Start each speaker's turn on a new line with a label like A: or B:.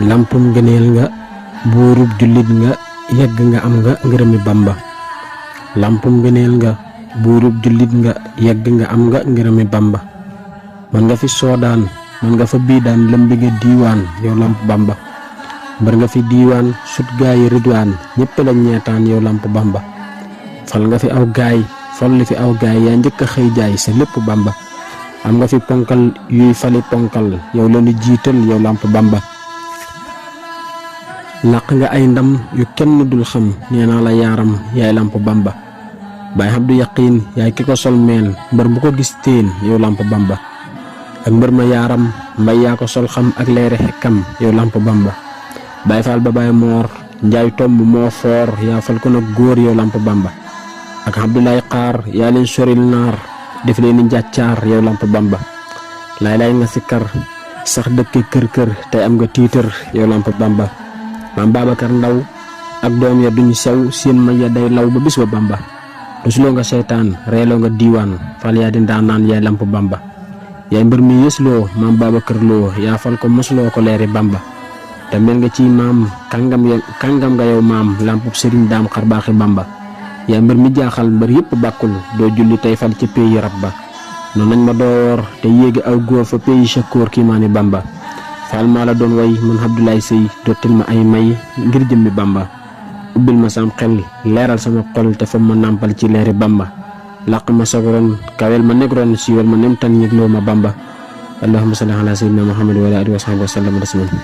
A: lampum gëneel nga buurub jullit nga yegg nga am nga ngërëmi Bamba. lampum gëneel nga buurub jullit nga yegg nga am nga ngërëmi Bamba. man nga fi soodaan man nga fa biidaan lëmbi nga diiwaan yow lamp Bamba. mbër nga fi diiwaan sut gaayi ridwaan ñépp la ñeetaan yow lamp Bamba. fal nga fi aw gaay folli fi aw gaay yaa njëkk a xëy jaay sa lépp Bamba. am nga fi ponkal yuy fali ponkal yow lañu jiital yow lamp Bamba. làq nga ay ndam yu kenn dul xam nee naa la yaaram yaay lamp Bamba. Baay Abdu Yaqiin yaay ki ko sol meen mbër bu ko gis teen yow lamp Bamba. ak mbër ma yaaram mbay yaa ko sol xam ak leeri xekkam yow lamp Bamba. Baay Faal ba Baay Moor njaay tomb moo foor yaa fal ko nag góor yow lamp Bamba. ak Abdoulaye Xaar yaa leen soril naar def leen ni njàccaar yow lamp Bamba. lay nga sikkar sax dëkk kër tey am nga tiitër yow lamp Bamba. maam Babacar Ndaw ak doom ya duñu sew seen may ya day law ba bis ba Bamba. rusuloo nga seytaan reeloo nga diiwaan fal yaa di ndaanaan yaay lamp Bamba. yaay mbër mi yësloo maam Babacar Lo yaa fal ko mosuloo ko leeri Bamba. te mel nga ci maam kàngam nga yow maam lampub sëriñ daam xar baaxi Bamba. yaay mbër mi jaaxal mbër yëpp bàkkul doo julli tey fal ci pays rab ba. noonu nañ ma door te yéegi aw góor fa pays Chakor kii maa ni Bamba. faal maa la doon way man Abdoulaye Sey dottil ma ay may ngir jëmmi Bamba. ubbil ma sam xel leeral sama xol te fa ma nàmpal ci leeri Bamba. làq ma sogoron kawel ma negroon siiwal ma nem tan yëgloo ma Bamba. allahumma salli ala sayyidina Muhammad wa ala alihi wa sahbihi wa sallam.